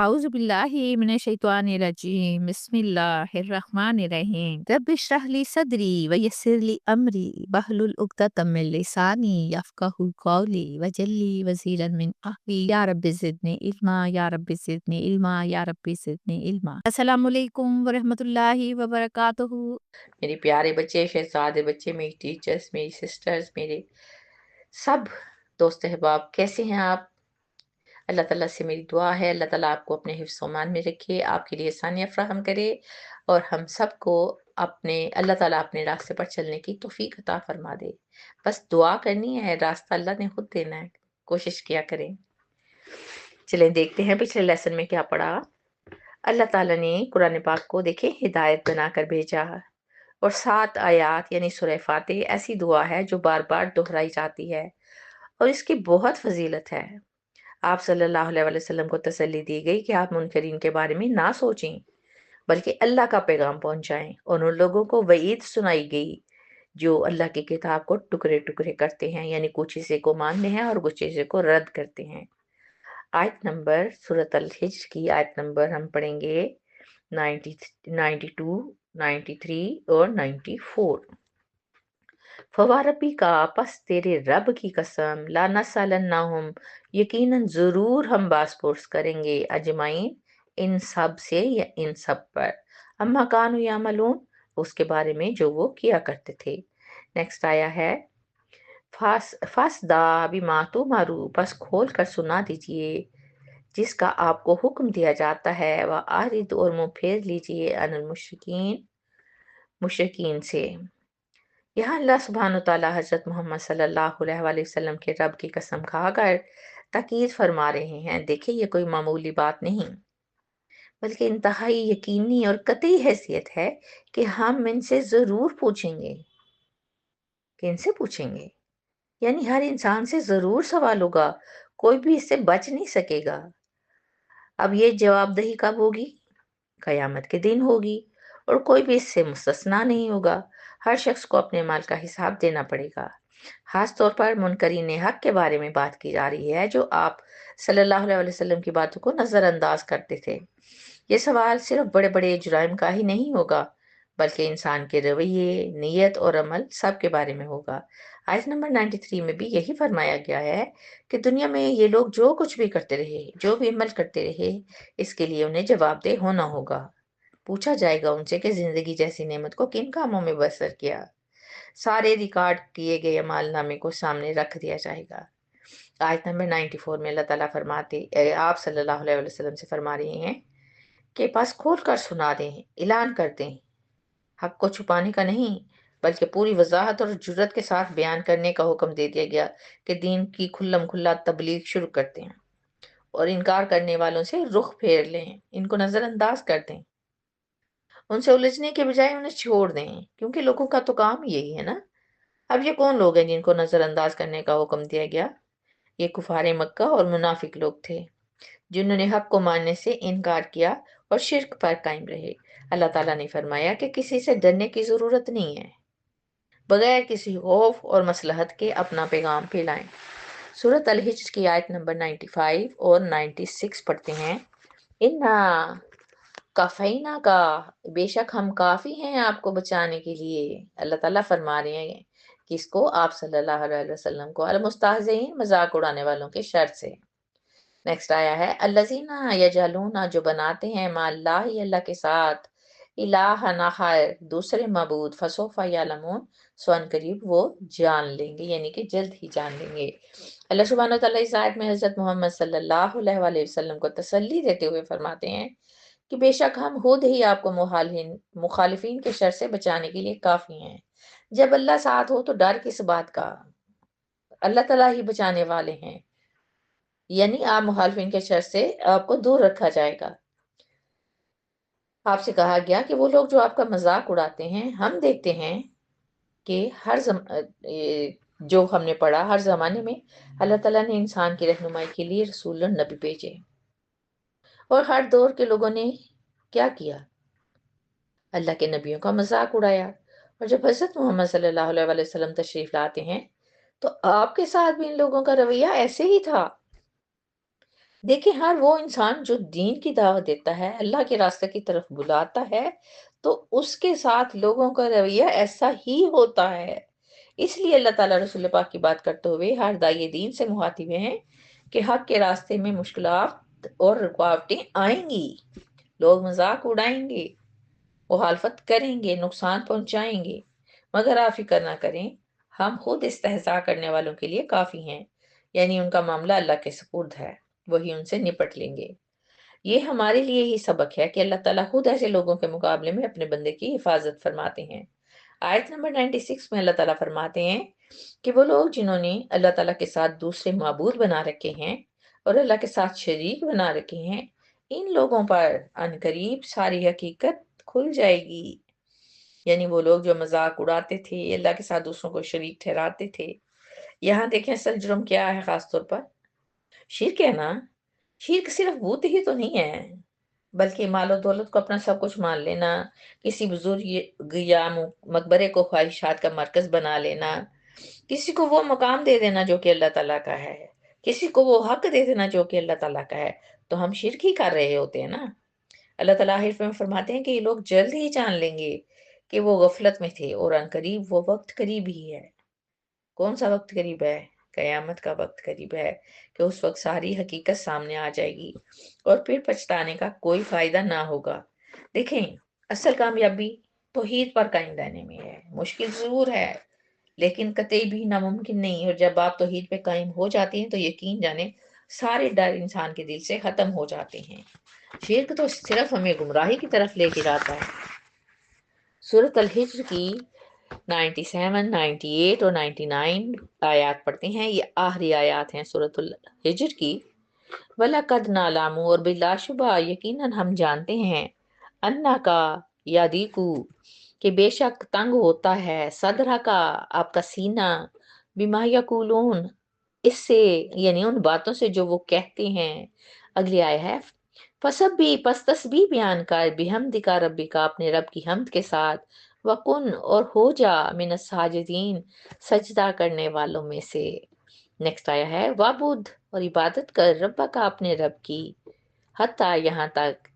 أعوذ بالله من الشيطان الرجيم بسم الله الرحمن الرحيم رب اشرح لي صدري ويسر لي أمري واحلل عقدة من لساني يفقهوا قولي واجعل لي وزيرا من أهلي يا رب زدني علما يا رب زدني علما يا رب زدني علما السلام علیکم ورحمۃ اللہ وبرکاتہ۔ میرے پیارے بچے، شہزادے بچے، میری ٹیچرز، میری سسٹرز، میرے سب دوست احباب، کیسے ہیں آپ؟ اللہ تعالیٰ سے میری دعا ہے اللہ تعالیٰ آپ کو اپنے حفظ و امان میں رکھے، آپ کے لیے آسانیاں فراہم کرے اور ہم سب کو اللہ تعالیٰ اپنے راستے پر چلنے کی توفیق عطا فرما دے۔ بس دعا کرنی ہے، راستہ اللہ نے خود دینا ہے، کوشش کیا کریں۔ چلیں دیکھتے ہیں پچھلے لیسن میں کیا پڑھا۔ اللہ تعالیٰ نے قرآن پاک کو دیکھیں ہدایت بنا کر بھیجا، اور 7 آیات یعنی سورہ فاتح ایسی دعا ہے جو بار بار دہرائی جاتی ہے اور اس کی بہت فضیلت ہے۔ آپ صلی اللہ علیہ وسلم کو تسلی دی گئی کہ آپ منکرین کے بارے میں نہ سوچیں بلکہ اللہ کا پیغام پہنچائیں، اور ان لوگوں کو وعید سنائی گئی جو اللہ کی کتاب کو ٹکڑے ٹکڑے کرتے ہیں، یعنی کچھ حصے کو مانتے ہیں اور کچھ حصے کو رد کرتے ہیں۔ آیت نمبر سورۃ الحجر کی آیت نمبر ہم پڑھیں گے 92، 93 اور 94۔ فواربی کا، پس تیرے رب کی قسم، لا نسألنہم، یقیناً ضرور ہم باز پرس کریں گے، اجمعین، ان سب سے یا ان سب پر، اما کانوا یعملون، اس کے بارے میں جو وہ کیا کرتے تھے۔ نیکسٹ آیا ہے فاسدا بما تؤمروا، پس کھول کر سنا دیجئے جس کا آپ کو حکم دیا جاتا ہے، وَأَعْرِضْ، اور منہ پھیر لیجئے، عن المشرکین، مشرکین سے۔ یہاں اللہ سبحانہ وتعالیٰ حضرت محمد صلی اللہ علیہ وآلہ وسلم کے رب کی قسم کھا کر تاکید فرما رہے ہیں۔ دیکھیں یہ کوئی معمولی بات نہیں بلکہ انتہائی یقینی اور قطعی حیثیت ہے کہ ہم ان سے ضرور پوچھیں گے، کہ ان سے پوچھیں گے، یعنی ہر انسان سے ضرور سوال ہوگا، کوئی بھی اس سے بچ نہیں سکے گا۔ اب یہ جواب دہی کب ہوگی؟ قیامت کے دن ہوگی، اور کوئی بھی اس سے مستثنا نہیں ہوگا۔ ہر شخص کو اپنے مال کا حساب دینا پڑے گا۔ خاص طور پر منکرین حق کے بارے میں بات کی جا رہی ہے جو آپ صلی اللہ علیہ وسلم کی باتوں کو نظر انداز کرتے تھے۔ یہ سوال صرف بڑے بڑے جرائم کا ہی نہیں ہوگا بلکہ انسان کے رویے، نیت اور عمل سب کے بارے میں ہوگا۔ آیت نمبر 93 میں بھی یہی فرمایا گیا ہے کہ دنیا میں یہ لوگ جو کچھ بھی کرتے رہے، جو بھی عمل کرتے رہے، اس کے لیے انہیں جواب دہ ہونا ہوگا۔ پوچھا جائے گا ان سے کہ زندگی جیسی نعمت کو کن کاموں میں بسر کیا۔ سارے ریکارڈ کیے گئے اعمال نامے کو سامنے رکھ دیا جائے گا۔ آیت نمبر 94 میں اللہ تعالیٰ آپ صلی اللہ علیہ وسلم سے فرما رہے ہیں کہ پاس کھول کر سنا دیں، اعلان کر دیں، حق کو چھپانے کا نہیں بلکہ پوری وضاحت اور جرت کے ساتھ بیان کرنے کا حکم دے دیا گیا کہ دین کی کھلم کھلا تبلیغ شروع کرتے ہیں اور انکار کرنے والوں سے رخ پھیر لیں، ان کو نظر انداز کر دیں، ان سے الجھنے کے بجائے انہیں چھوڑ دیں، کیونکہ لوگوں کا تو کام یہی ہے نا۔ اب یہ کون لوگ ہیں جن کو نظر انداز کرنے کا حکم دیا گیا؟ یہ کفار مکہ اور منافق لوگ تھے جنہوں نے حق کو ماننے سے انکار کیا اور شرک پر قائم رہے۔ اللہ تعالیٰ نے فرمایا کہ کسی سے ڈرنے کی ضرورت نہیں ہے، بغیر کسی خوف اور مصلحت کے اپنا پیغام پھیلائیں۔ سورۃ الحجر کی آیت نمبر 95 اور 96 پڑھتے ہیں۔ اِنَّا کافینا کا، بے شک ہم کافی ہیں آپ کو بچانے کے لیے۔ اللہ تعالیٰ فرما رہے ہیں کہ اس کو آپ صلی اللہ علیہ وسلم کو المستہزئین، مذاق اڑانے والوں کے شر سے۔ نیکسٹ آیا ہے الذین یجعلون، جو بناتے ہیں مع اللہ، اللہ کے ساتھ، الہ آخر، دوسرے معبود، فسوف یعلمون، سو ان قریب وہ جان لیں گے، یعنی کہ جلد ہی جان لیں گے۔ اللہ سبحانہ وتعالیٰ اس آیت میں حضرت محمد صلی اللہ علیہ وآلہ وسلم کو تسلی دیتے ہوئے فرماتے ہیں کہ بے شک ہم خود ہی آپ کو مخالفین کے شر سے بچانے کے لیے کافی ہیں۔ جب اللہ ساتھ ہو تو ڈر کس بات کا؟ اللہ تعالیٰ ہی بچانے والے ہیں، یعنی آپ مخالفین کے شر سے آپ کو دور رکھا جائے گا۔ آپ سے کہا گیا کہ وہ لوگ جو آپ کا مذاق اڑاتے ہیں، ہم دیکھتے ہیں کہ جو ہم نے پڑھا، ہر زمانے میں اللہ تعالیٰ نے انسان کی رہنمائی کے لیے رسول اور نبی بھیجے، اور ہر دور کے لوگوں نے کیا کیا؟ اللہ کے نبیوں کا مذاق اڑایا۔ اور جب حضرت محمد صلی اللہ علیہ وآلہ وسلم تشریف لاتے ہیں تو آپ کے ساتھ بھی ان لوگوں کا رویہ ایسے ہی تھا۔ دیکھیں ہر وہ انسان جو دین کی دعوت دیتا ہے، اللہ کے راستے کی طرف بلاتا ہے، تو اس کے ساتھ لوگوں کا رویہ ایسا ہی ہوتا ہے۔ اس لیے اللہ تعالیٰ رسول پاک کی بات کرتے ہوئے ہر داعی دین سے مخاطب ہیں کہ حق کے راستے میں مشکلات اور رکاوٹیں آئیں گی، لوگ مذاق اڑائیں گے، مخالفت کریں گے، نقصان پہنچائیں گے، مگر آپ فکر نہ کریں، ہم خود استہزاء کرنے والوں کے لیے کافی ہیں، یعنی ان کا معاملہ اللہ کے سپرد ہے، وہی ان سے نپٹ لیں گے۔ یہ ہمارے لیے ہی سبق ہے کہ اللہ تعالیٰ خود ایسے لوگوں کے مقابلے میں اپنے بندے کی حفاظت فرماتے ہیں۔ آیت نمبر 96 میں اللہ تعالیٰ فرماتے ہیں کہ وہ لوگ جنہوں نے اللہ تعالیٰ کے ساتھ دوسرے معبود بنا رکھے ہیں اور اللہ کے ساتھ شریک بنا رکھے ہیں، ان لوگوں پر ان قریب ساری حقیقت کھل جائے گی۔ یعنی وہ لوگ جو مذاق اڑاتے تھے، اللہ کے ساتھ دوسروں کو شریک ٹھہراتے تھے، یہاں دیکھیں اصل جرم کیا ہے، خاص طور پر شرک ہے نا۔ شرک صرف بت ہی تو نہیں ہے، بلکہ مال و دولت کو اپنا سب کچھ مان لینا، کسی بزرگ یا مقبرے کو خواہشات کا مرکز بنا لینا، کسی کو وہ مقام دے دینا جو کہ اللہ تعالیٰ کا ہے، کسی کو وہ حق دے دینا جو کہ اللہ تعالیٰ کا ہے، تو ہم شرک ہی کر رہے ہوتے ہیں نا۔ اللہ تعالیٰ حرف میں فرماتے ہیں کہ یہ لوگ جلد ہی جان لیں گے کہ وہ غفلت میں تھے، اور ان قریب وہ وقت قریب ہی ہے۔ کون سا وقت قریب ہے؟ قیامت کا وقت قریب ہے، کہ اس وقت ساری حقیقت سامنے آ جائے گی اور پھر پچھتانے کا کوئی فائدہ نہ ہوگا۔ دیکھیں اصل کامیابی توحید پر قائم رہنے میں ہے، مشکل ضرور ہے لیکن قطعی بھی ناممکن نہیں، اور جب آپ توحید پہ قائم ہو جاتے ہیں تو یقین جانیں سارے ڈر انسان کے دل سے ختم ہو جاتے ہیں۔ شرک تو صرف ہمیں گمراہی کی طرف لے کے جاتا ہے۔ سورۃ الحجر کی 97، 98 اور 99 آیات پڑھتے ہیں، یہ آخری آیات ہیں سورۃ الحجر کی۔ وَلَقَدْ نَعْلَمُ، اور بلا شبہ یقیناً ہم جانتے ہیں، انا کا یادیکو کہ بے شک تنگ ہوتا ہے، صدرہ کا آپ کا سینہ، بما یقولون اس سے، یعنی ان باتوں سے جو وہ کہتے ہیں۔ اگلی آیت ہے فسب بھی پس تسبیح بیان کر بحمدک ربک اپنے رب کی حمد کے ساتھ، وکن اور ہو جا من الساجدین سجدہ کرنے والوں میں سے۔ نیکسٹ آیا ہے وابود اور عبادت کر رب کا اپنے رب کی، حتیٰ یہاں تک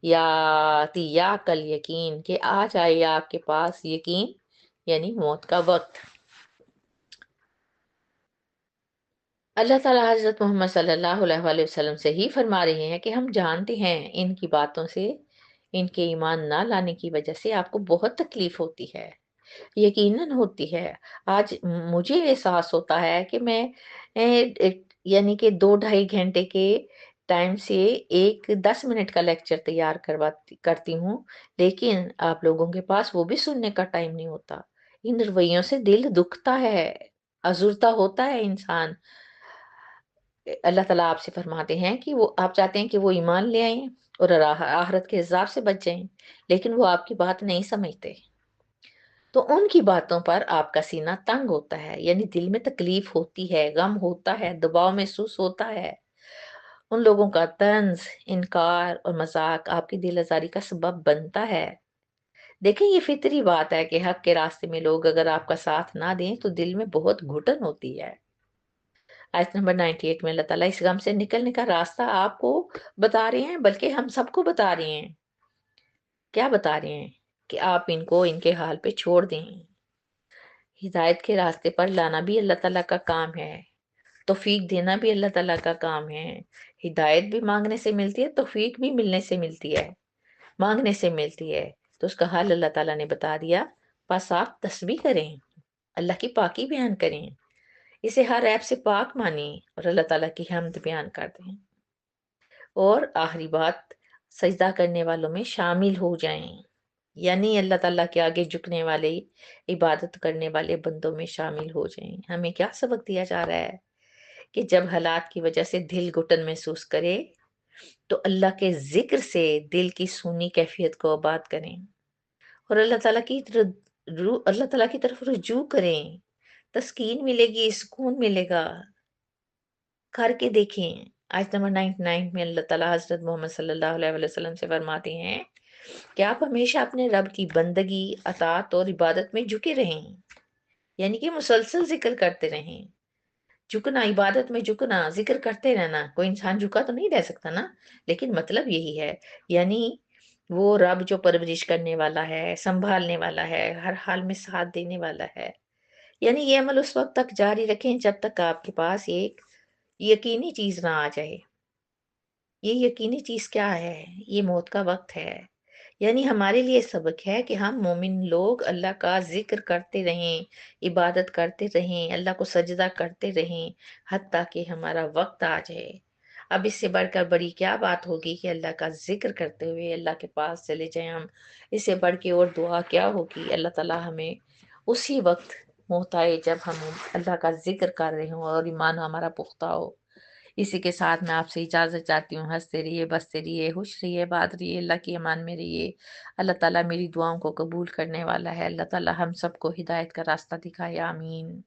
یا کل یقین کہ آ جائے آپ کے پاس یقین، یعنی موت کا وقت۔ اللہ تعالیٰ حضرت محمد صلی اللہ علیہ وآلہ وسلم سے ہی فرما رہے ہیں کہ ہم جانتے ہیں ان کی باتوں سے، ان کے ایمان نہ لانے کی وجہ سے آپ کو بہت تکلیف ہوتی ہے، یقیناً ہوتی ہے۔ آج مجھے احساس ہوتا ہے کہ میں یعنی کہ 2 ڈھائی گھنٹے کے ٹائم سے ایک 10 منٹ کا لیکچر تیار کرتی ہوں، لیکن آپ لوگوں کے پاس وہ بھی سننے کا ٹائم نہیں ہوتا۔ ان رویوں سے دل دکھتا ہے، ازرتا ہوتا ہے انسان۔ اللہ تعالیٰ آپ سے فرماتے ہیں کہ وہ آپ چاہتے ہیں کہ وہ ایمان لے آئیں اور آخرت کے عذاب سے بچ جائیں، لیکن وہ آپ کی بات نہیں سمجھتے، تو ان کی باتوں پر آپ کا سینہ تنگ ہوتا ہے، یعنی دل میں تکلیف ہوتی ہے، غم ہوتا ہے، دباؤ محسوس ہوتا ہے۔ ان لوگوں کا طنز، انکار اور مذاق آپ کی دل آزاری کا سبب بنتا ہے۔ دیکھیں یہ فطری بات ہے کہ حق کے راستے میں لوگ اگر آپ کا ساتھ نہ دیں تو دل میں بہت گھٹن ہوتی ہے۔ آیت نمبر 98 میں اللہ تعالیٰ اس غم سے نکلنے کا راستہ آپ کو بتا رہے ہیں، بلکہ ہم سب کو بتا رہے ہیں۔ کیا بتا رہے ہیں؟ کہ آپ ان کو ان کے حال پہ چھوڑ دیں۔ ہدایت کے راستے پر لانا بھی اللہ تعالیٰ کا کام ہے، توفیق دینا بھی اللہ تعالیٰ کا کام ہے۔ ہدایت بھی مانگنے سے ملتی ہے، توفیق بھی ملنے سے ملتی ہے، مانگنے سے ملتی ہے، تو اس کا حال اللہ تعالیٰ نے بتا دیا۔ بس آپ تسبیح کریں، اللہ کی پاکی بیان کریں، اسے ہر عیب سے پاک مانیں اور اللہ تعالیٰ کی حمد بیان کر دیں، اور آخری بات سجدہ کرنے والوں میں شامل ہو جائیں، یعنی اللہ تعالیٰ کے آگے جھکنے والے، عبادت کرنے والے بندوں میں شامل ہو جائیں۔ ہمیں کیا سبق دیا جا رہا ہے کہ جب حالات کی وجہ سے دل گھٹن محسوس کرے تو اللہ کے ذکر سے دل کی سونی کیفیت کو آباد کریں اور اللہ تعالیٰ کی طرف رجوع کریں، تسکین ملے گی، سکون ملے گا۔ کر کے دیکھیں۔ آیت نمبر 99 میں اللہ تعالیٰ حضرت محمد صلی اللہ علیہ وسلم سے فرماتے ہیں کہ آپ ہمیشہ اپنے رب کی بندگی، اطاعت اور عبادت میں جھکے رہیں، یعنی کہ مسلسل ذکر کرتے رہیں۔ جھکنا، عبادت میں جھکنا، ذکر کرتے رہنا، کوئی انسان جھکا تو نہیں رہ سکتا نا، لیکن مطلب یہی ہے، یعنی وہ رب جو پرورش کرنے والا ہے، سنبھالنے والا ہے، ہر حال میں ساتھ دینے والا ہے، یعنی یہ عمل اس وقت تک جاری رکھیں جب تک آپ کے پاس ایک یقینی چیز نہ آ جائے۔ یہ یقینی چیز کیا ہے؟ یہ موت کا وقت ہے۔ یعنی ہمارے لیے سبق ہے کہ ہم مومن لوگ اللہ کا ذکر کرتے رہیں، عبادت کرتے رہیں، اللہ کو سجدہ کرتے رہیں، حتیٰ کہ ہمارا وقت آ جائے۔ اب اس سے بڑھ کر بڑی کیا بات ہوگی کہ اللہ کا ذکر کرتے ہوئے اللہ کے پاس چلے جائیں ہم۔ اس سے بڑھ کے اور دعا کیا ہوگی؟ اللہ تعالیٰ ہمیں اسی وقت موت آئے جب ہم اللہ کا ذکر کر رہے ہوں اور ایمان ہمارا پختہ ہو۔ اسی کے ساتھ میں آپ سے اجازت چاہتی ہوں۔ ہنستے رہیے، بستے رہیے، خوش رہیے، بات رہیے، اللہ کی امان میں رہیے۔ اللہ تعالیٰ میری دعاؤں کو قبول کرنے والا ہے۔ اللہ تعالیٰ ہم سب کو ہدایت کا راستہ دکھائے، آمین۔